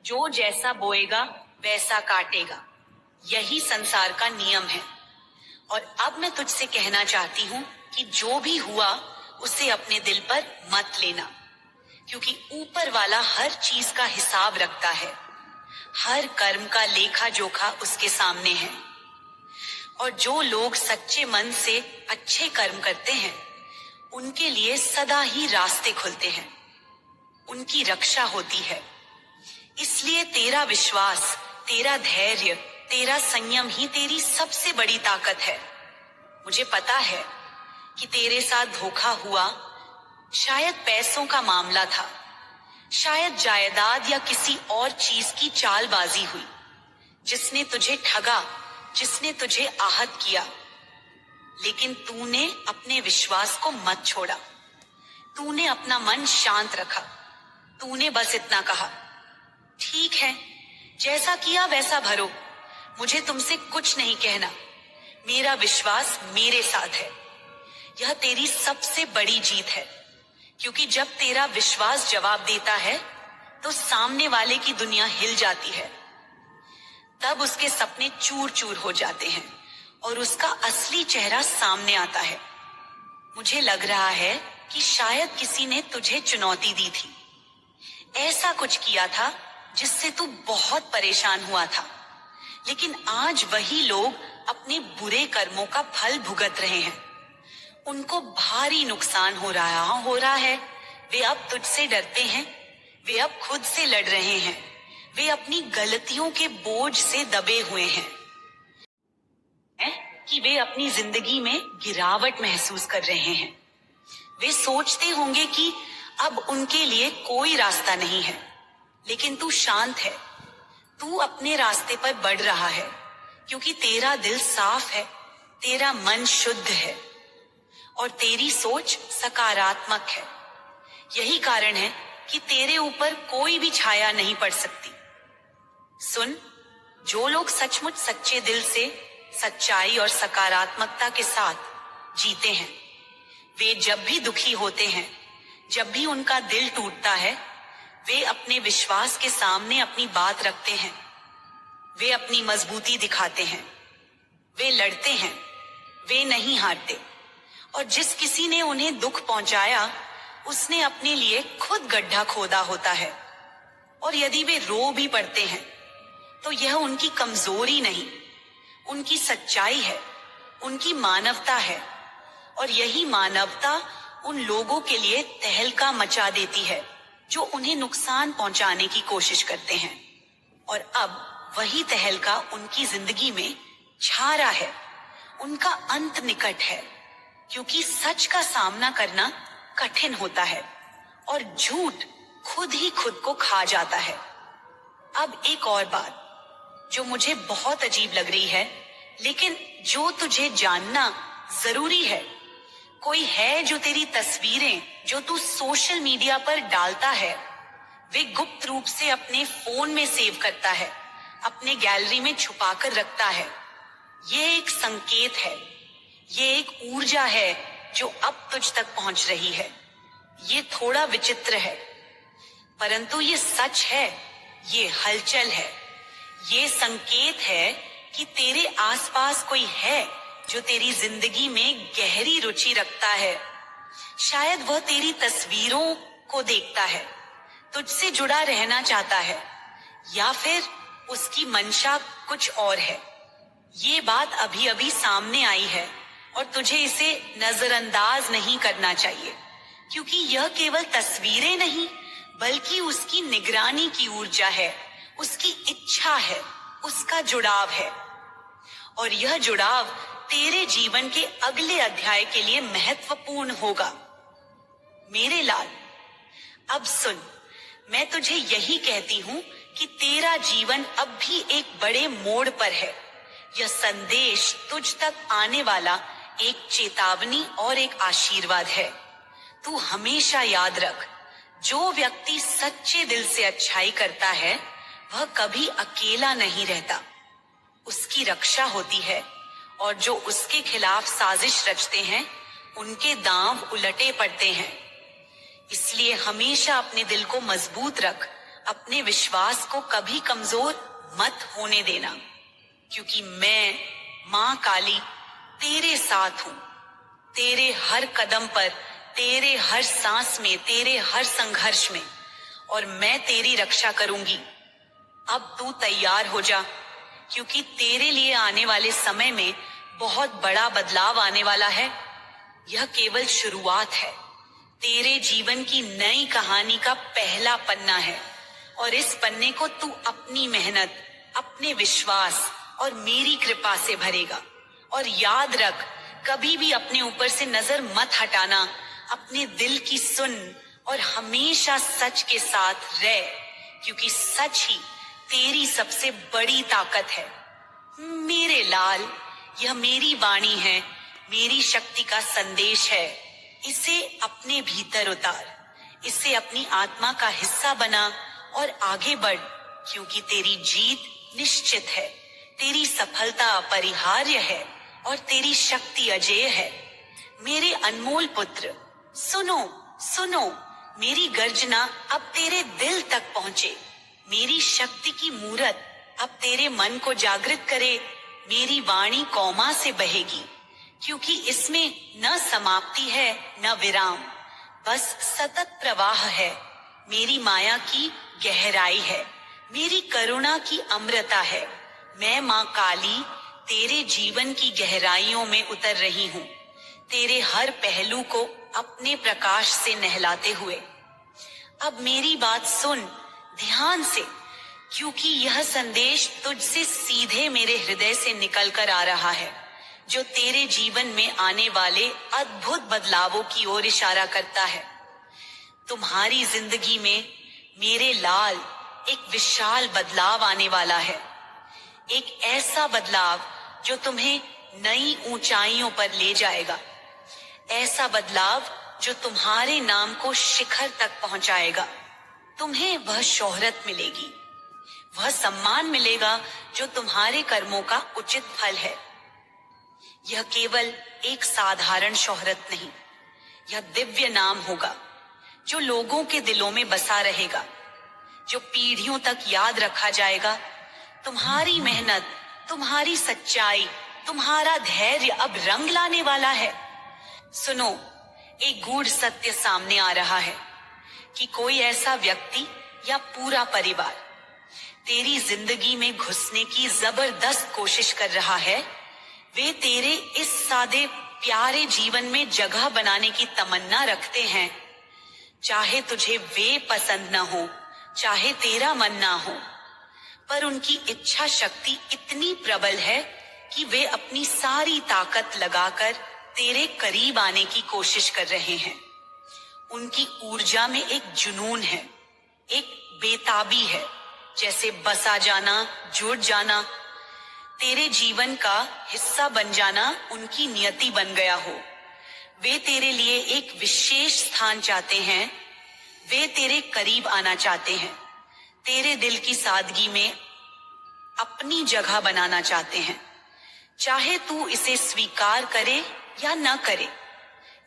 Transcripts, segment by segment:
जो जैसा बोएगा वैसा काटेगा, यही संसार का नियम है। और अब मैं तुझसे कहना चाहती हूँ कि जो भी हुआ उसे अपने दिल पर मत लेना, क्योंकि ऊपर वाला हर चीज का हिसाब रखता है। हर कर्म का लेखा जोखा उसके सामने है। और जो लोग सच्चे मन से अच्छे कर्म करते हैं उनके लिए सदा ही रास्ते खुलते हैं, उनकी रक्षा होती है। इसलिए तेरा विश्वास, तेरा धैर्य, तेरा संयम ही तेरी सबसे बड़ी ताकत है। मुझे पता है कि तेरे साथ धोखा हुआ, शायद पैसों का मामला था, शायद जायदाद या किसी और चीज की चालबाजी हुई, जिसने तुझे ठगा, जिसने तुझे आहत किया। लेकिन तूने अपने विश्वास को मत छोड़ा। तूने अपना मन शांत रखा। तूने बस इतना कहा, ठीक है, जैसा किया वैसा भरो, मुझे तुमसे कुछ नहीं कहना, मेरा विश्वास मेरे साथ है। यह तेरी सबसे बड़ी जीत है, क्योंकि जब तेरा विश्वास जवाब देता है तो सामने वाले की दुनिया हिल जाती है। तब उसके सपने चूर चूर हो जाते हैं और उसका असली चेहरा सामने आता है। मुझे लग रहा है कि शायद किसी ने तुझे चुनौती दी थी, ऐसा कुछ किया था जिससे तू बहुत परेशान हुआ था। लेकिन आज वही लोग अपने बुरे कर्मों का फल भुगत रहे हैं। उनको भारी नुकसान हो रहा है। वे अब तुझसे डरते हैं, वे अब खुद से लड़ रहे हैं, वे अपनी गलतियों के बोझ से दबे हुए हैं कि वे अपनी जिंदगी में गिरावट महसूस कर रहे हैं। वे सोचते होंगे कि अब उनके लिए कोई रास्ता नहीं है। लेकिन तू शांत है, तू अपने रास्ते पर बढ़ रहा है, क्योंकि तेरा दिल साफ है, तेरा मन शुद्ध है और तेरी सोच सकारात्मक है। यही कारण है कि तेरे ऊपर कोई भी छाया नहीं पड़ सकती। सुन, जो लोग सचमुच सच्चे दिल से, सच्चाई और सकारात्मकता के साथ जीते हैं, वे जब भी दुखी होते हैं, जब भी उनका दिल टूटता है, वे अपने विश्वास के सामने अपनी बात रखते हैं। वे अपनी मजबूती दिखाते हैं, वे लड़ते हैं, वे नहीं हारते। और जिस किसी ने उन्हें दुख पहुंचाया, उसने अपने लिए खुद गड्ढा खोदा होता है। और यदि वे रो भी पड़ते हैं तो यह उनकी कमजोरी नहीं, उनकी सच्चाई है, उनकी मानवता है। और यही मानवता उन लोगों के लिए तहलका मचा देती है जो उन्हें नुकसान पहुंचाने की कोशिश करते हैं। और अब वही तहलका उनकी जिंदगी में छा रहा है। उनका अंत निकट है, क्योंकि सच का सामना करना कठिन होता है और झूठ खुद ही खुद को खा जाता है। अब एक और बात जो मुझे बहुत अजीब लग रही है, लेकिन जो तुझे जानना जरूरी है। कोई है जो तेरी तस्वीरें जो तू सोशल मीडिया पर डालता है, वे गुप्त रूप से अपने फोन में सेव करता है, अपने गैलरी में छुपाकर रखता है। ये एक संकेत है, ये एक ऊर्जा है जो अब तुझ तक पहुंच रही है। ये थोड़ा विचित्र है, परंतु ये सच है, ये हलचल है, ये संकेत है कि तेरे आसपास कोई है जो तेरी जिंदगी में गहरी रुचि रखता है। शायद वह तेरी तस्वीरों को देखता है, तुझसे जुड़ा रहना चाहता है, या फिर उसकी मंशा कुछ और है। ये बात अभी अभी सामने आई है और तुझे इसे नजरअंदाज नहीं करना चाहिए, क्योंकि यह केवल तस्वीरें नहीं बल्कि उसकी निगरानी की ऊर्जा है, उसकी इच्छा है, उसका जुड़ाव है। और यह जुड़ाव तेरे जीवन के अगले अध्याय के लिए महत्वपूर्ण होगा। मेरे लाल, अब सुन, मैं तुझे यही कहती हूँ कि तेरा जीवन अब भी एक बड़े मोड़ पर है। यह संदेश तुझ तक आने वाला एक चेतावनी और एक आशीर्वाद है। तू हमेशा याद रख, जो व्यक्ति सच्चे दिल से अच्छाई करता है वह कभी अकेला नहीं रहता, उसकी रक्षा होती है। और जो उसके खिलाफ साजिश रचते हैं उनके दांव उलटे पड़ते हैं। इसलिए हमेशा अपने दिल को मजबूत रख, अपने विश्वास को कभी कमजोर मत होने देना, क्योंकि मैं माँ काली तेरे साथ हूँ। तेरे हर कदम पर, तेरे हर सांस में, तेरे हर संघर्ष में, और मैं तेरी रक्षा करूंगी। अब तू तैयार हो जा, क्योंकि तेरे लिए आने वाले समय में बहुत बड़ा बदलाव आने वाला है। यह केवल शुरुआत है। तेरे जीवन की नई कहानी का पहला पन्ना है, और इस पन्ने को तू अपनी मेहनत, अपने विश्वास और मेरी कृपा से भरेगा। और याद रख, कभी भी अपने ऊपर से नजर मत हटाना। अपने दिल की सुन और हमेशा सच के साथ रह, क्योंकि सच ही तेरी सबसे बड़ी ताकत है। मेरे लाल, यह मेरी वाणी है, मेरी शक्ति का संदेश है। इसे अपने भीतर उतार, इसे अपनी आत्मा का हिस्सा बना और आगे बढ़, क्योंकि तेरी जीत निश्चित है, तेरी सफलता अपरिहार्य है और तेरी शक्ति अजेय है। मेरे अनमोल पुत्र, सुनो सुनो, मेरी गर्जना अब तेरे दिल तक पहुंचे। मेरी शक्ति की मूरत अब तेरे मन को जागृत करे। मेरी वाणी कौमा से बहेगी, क्योंकि इसमें न समाप्ति है न विराम, बस सतत प्रवाह है। मेरी माया की गहराई है, मेरी करुणा की अमृता है। मैं माँ काली तेरे जीवन की गहराइयों में उतर रही हूँ, तेरे हर पहलू को अपने प्रकाश से नहलाते हुए। अब मेरी बात सुन ध्यान से, क्योंकि यह संदेश तुझसे सीधे मेरे हृदय से निकल कर आ रहा है, जो तेरे जीवन में आने वाले अद्भुत बदलावों की ओर इशारा करता है। तुम्हारी जिंदगी में मेरे लाल एक विशाल बदलाव आने वाला है, एक ऐसा बदलाव जो तुम्हें नई ऊंचाइयों पर ले जाएगा, ऐसा बदलाव जो तुम्हारे नाम को शिखर तक पहुंचाएगा। तुम्हें वह शोहरत मिलेगी, वह सम्मान मिलेगा जो तुम्हारे कर्मों का उचित फल है। यह केवल एक साधारण शोहरत नहीं, यह दिव्य नाम होगा जो लोगों के दिलों में बसा रहेगा, जो पीढ़ियों तक याद रखा जाएगा। तुम्हारी मेहनत, तुम्हारी सच्चाई, तुम्हारा धैर्य अब रंग लाने वाला है। सुनो, एक गूढ़ सत्य सामने आ रहा है कि कोई ऐसा व्यक्ति या पूरा परिवार तेरी जिंदगी में घुसने की जबरदस्त कोशिश कर रहा है। वे तेरे इस सादे प्यारे जीवन में जगह बनाने की तमन्ना रखते हैं। चाहे तुझे वे पसंद न हो, चाहे तेरा मन ना हो, पर उनकी इच्छा शक्ति इतनी प्रबल है कि वे अपनी सारी ताकत लगाकर तेरे करीब आने की कोशिश कर रहे हैं। उनकी ऊर्जा में एक जुनून है, एक बेताबी है, जैसे बसा जाना, जुड़ जाना, तेरे जीवन का हिस्सा बन जाना उनकी नियति बन गया हो। वे तेरे लिए एक विशेष स्थान चाहते हैं, वे तेरे करीब आना चाहते हैं, तेरे दिल की सादगी में अपनी जगह बनाना चाहते हैं। चाहे तू इसे स्वीकार करे या न करे,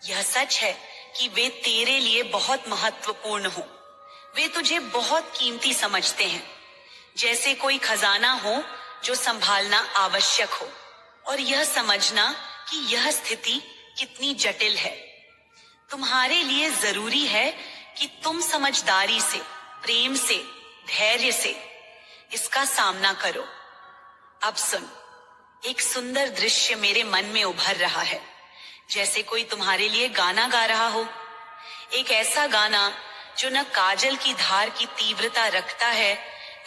यह सच है कि वे तेरे लिए बहुत महत्वपूर्ण हो। वे तुझे बहुत कीमती समझते हैं, जैसे कोई खजाना हो जो संभालना आवश्यक हो, और यह समझना कि यह स्थिति कितनी जटिल है। तुम्हारे लिए जरूरी है कि तुम समझदारी से, प्रेम से, धैर्य से इसका सामना करो। अब सुन, एक सुंदर दृश्य मेरे मन में उभर रहा है, जैसे कोई तुम्हारे लिए गाना गा रहा हो। एक ऐसा गाना जो न काजल की धार की तीव्रता रखता है,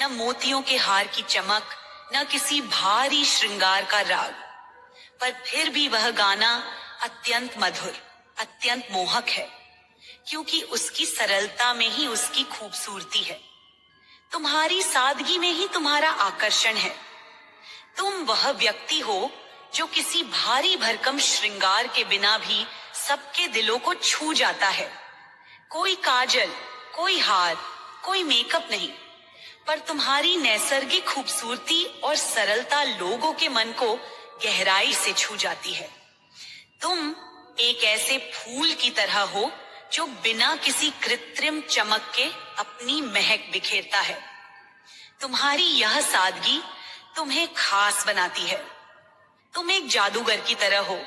न मोतियों के हार की चमक, न किसी भारी श्रृंगार का राग, पर फिर भी वह गाना अत्यंत मधुर, अत्यंत मोहक है, क्योंकि उसकी सरलता में ही उसकी खूबसूरती है। तुम्हारी सादगी में ही तुम्हारा आकर्षण है। तुम वह व्यक्ति हो जो किसी भारी भरकम श्रृंगार के बिना भी सबके दिलों को छू जाता है। कोई काजल, कोई हार, कोई मेकअप नहीं, पर तुम्हारी नैसर्गिक खूबसूरती और सरलता लोगों के मन को गहराई से छू जाती है। तुम एक ऐसे फूल की तरह हो जो बिना किसी कृत्रिम चमक के अपनी महक बिखेरता है। तुम्हारी यह सादगी तुम्हें खास बनाती है। तुम एक जादूगर की तरह हो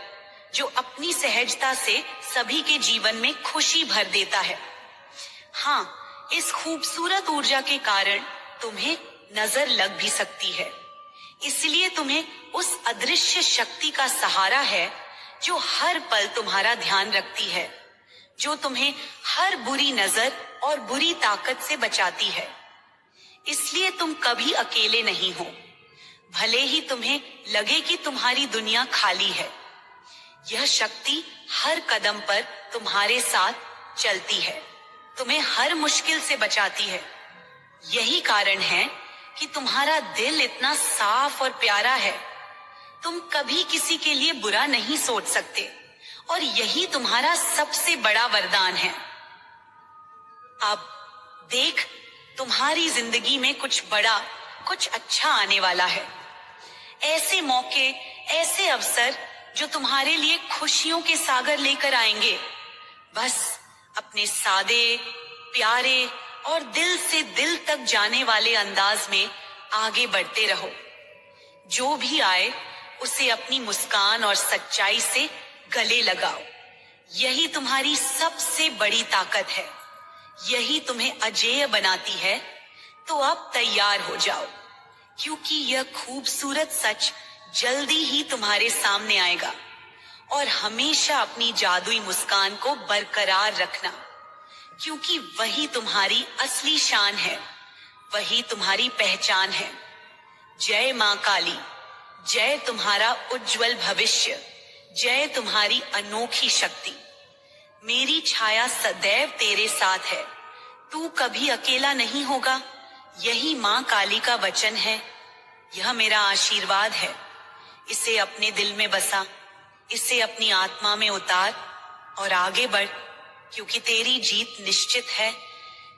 जो अपनी सहजता से सभी के जीवन में खुशी भर देता है। हाँ, इस खूबसूरत ऊर्जा के कारण तुम्हें नजर लग भी सकती है, इसलिए तुम्हें उस अदृश्य शक्ति का सहारा है जो हर पल तुम्हारा ध्यान रखती है, जो तुम्हें हर बुरी नजर और बुरी ताकत से बचाती है। इसलिए तुम कभी अकेले नहीं हो, भले ही तुम्हें लगे कि तुम्हारी दुनिया खाली है। यह शक्ति हर कदम पर तुम्हारे साथ चलती है, तुम्हें हर मुश्किल से बचाती है। यही कारण है कि तुम्हारा दिल इतना साफ और प्यारा है। तुम कभी किसी के लिए बुरा नहीं सोच सकते और यही तुम्हारा सबसे बड़ा वरदान है। अब देख, तुम्हारी जिंदगी में कुछ बड़ा, कुछ अच्छा आने वाला है। ऐसे मौके, ऐसे अवसर जो तुम्हारे लिए खुशियों के सागर लेकर आएंगे। बस अपने सादे, प्यारे और दिल से दिल तक जाने वाले अंदाज में आगे बढ़ते रहो। जो भी आए उसे अपनी मुस्कान और सच्चाई से गले लगाओ। यही तुम्हारी सबसे बड़ी ताकत है, यही तुम्हें अजेय बनाती है। तो अब तैयार हो जाओ, क्योंकि यह खूबसूरत सच जल्दी ही तुम्हारे सामने आएगा। और हमेशा अपनी जादुई मुस्कान को बरकरार रखना, क्योंकि वही तुम्हारी असली शान है, वही तुम्हारी पहचान है। जय मां काली, जय तुम्हारा उज्जवल भविष्य, जय तुम्हारी अनोखी शक्ति। मेरी छाया सदैव तेरे साथ है, तू कभी अकेला नहीं होगा। यही मां काली का वचन है, यह मेरा आशीर्वाद है। इसे अपने दिल में बसा, इसे अपनी आत्मा में उतार और आगे बढ़, क्योंकि तेरी जीत निश्चित है,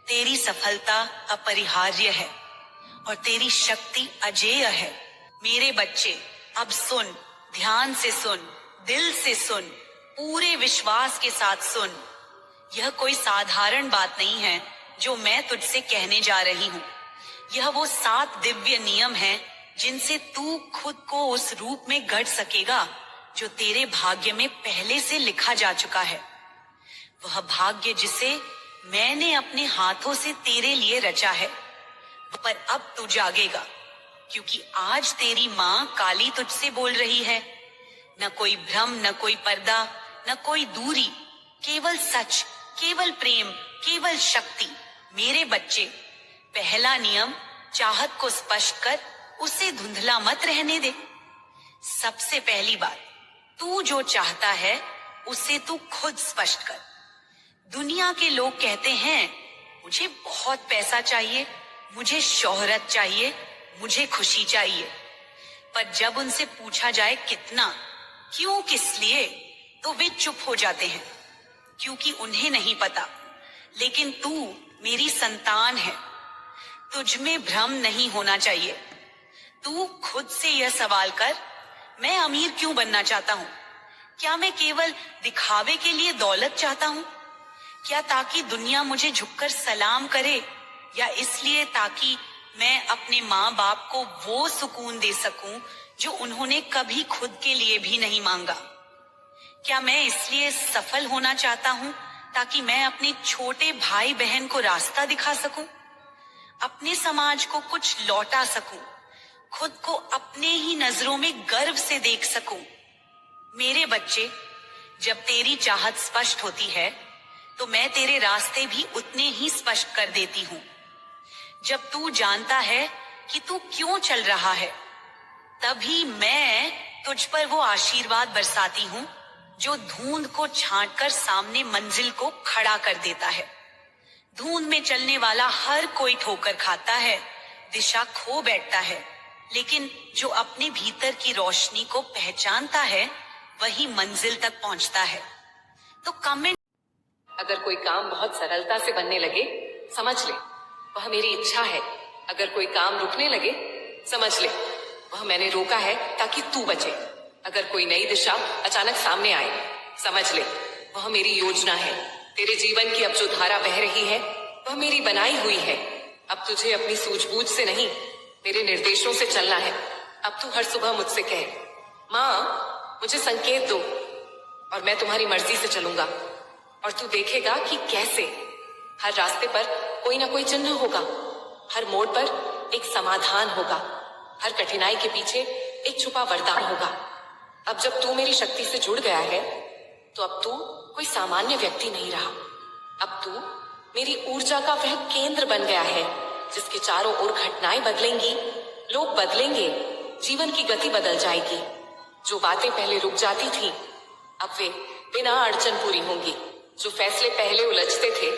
तेरी सफलता अपरिहार्य है और तेरी शक्ति अजेय है। मेरे बच्चे, अब सुन, ध्यान से सुन, दिल से सुन, पूरे विश्वास के साथ सुन। यह कोई साधारण बात नहीं है जो मैं तुझसे कहने जा रही हूँ। यह वो 7 दिव्य नियम हैं जिनसे तू खुद को उस रूप में गढ़ सकेगा जो तेरे भाग्य में पहले से लिखा जा चुका है। वह भाग्य जिसे मैंने अपने हाथों से तेरे लिए रचा है। पर अब तू जागेगा, क्योंकि आज तेरी माँ काली तुझसे बोल रही है। न कोई भ्रम, न कोई पर्दा, न कोई दूरी, केवल सच, केवल प्रेम, केवल शक्ति। मेरे बच्चे, पहला नियम, चाहत को स्पष्ट कर, उसे धुंधला मत रहने दे। सबसे पहली बात, तू जो चाहता है उसे तू खुद स्पष्ट कर। दुनिया के लोग कहते हैं, मुझे बहुत पैसा चाहिए, मुझे शोहरत चाहिए, मुझे खुशी चाहिए। पर जब उनसे पूछा जाए कितना, क्यों, किस लिए, तो वे चुप हो जाते हैं, क्योंकि उन्हें नहीं पता। लेकिन तू मेरी संतान है, तुझ में भ्रम नहीं होना चाहिए। तू खुद से यह सवाल कर, मैं अमीर क्यों बनना चाहता हूँ? क्या मैं केवल दिखावे के लिए दौलत चाहता हूँ? क्या ताकि दुनिया मुझे झुककर सलाम करे, या इसलिए ताकि मैं अपने माँ बाप को वो सुकून दे सकूं जो उन्होंने कभी खुद के लिए भी नहीं मांगा? क्या मैं इसलिए सफल होना चाहता हूँ ताकि मैं अपने छोटे भाई बहन को रास्ता दिखा सकूं, अपने समाज को कुछ लौटा सकूं, खुद को अपने ही नजरों में गर्व से देख सकूं? मेरे बच्चे, जब तेरी चाहत स्पष्ट होती है तो मैं तेरे रास्ते भी उतने ही स्पष्ट कर देती हूँ। जब तू जानता है कि तू क्यों चल रहा है, तभी मैं तुझ पर वो आशीर्वाद बरसाती हूँ जो धुंध को छांटकर सामने मंजिल को खड़ा कर देता है। धुंध में चलने वाला हर कोई ठोकर खाता है, दिशा खो बैठता है, लेकिन जो अपने भीतर की रोशनी को पहचानता है वही मंजिल तक पहुंचता है। तो कमेंट। अगर कोई काम बहुत सरलता से बनने लगे, समझ ले वह मेरी इच्छा है। अगर कोई काम रुकने लगे, समझ ले वह मैंने रोका है ताकि तू बचे। अगर कोई नई दिशा अचानक सामने आए, समझ ले वह मेरी योजना है। तेरे जीवन की अब जो धारा बह रही है वह मेरी बनाई हुई है। अब तुझे अपनी सूझबूझ से नहीं, मेरे निर्देशों से चलना है। अब तू हर सुबह मुझसे कहे, माँ मुझे संकेत दो, और मैं तुम्हारी मर्जी से चलूंगा। और तू देखेगा कि कैसे हर रास्ते पर कोई ना कोई चिन्ह होगा, हर मोड़ पर एक समाधान होगा, हर कठिनाई के पीछे एक छुपा वरदान होगा। अब जब तू मेरी शक्ति से जुड़ गया है, तो अब तू कोई सामान्य व्यक्ति नहीं रहा। अब तू मेरी ऊर्जा का वह केंद्र बन गया है, जिसके चारों ओर घटनाएं बदलेंगी, लोग बदलेंगे, जीवन की गति बदल जाएगी। जो बातें पहले रुक जाती थी, अब वे बिना अड़चन पूरी होंगी। जो फैसले पहले उलझते थे,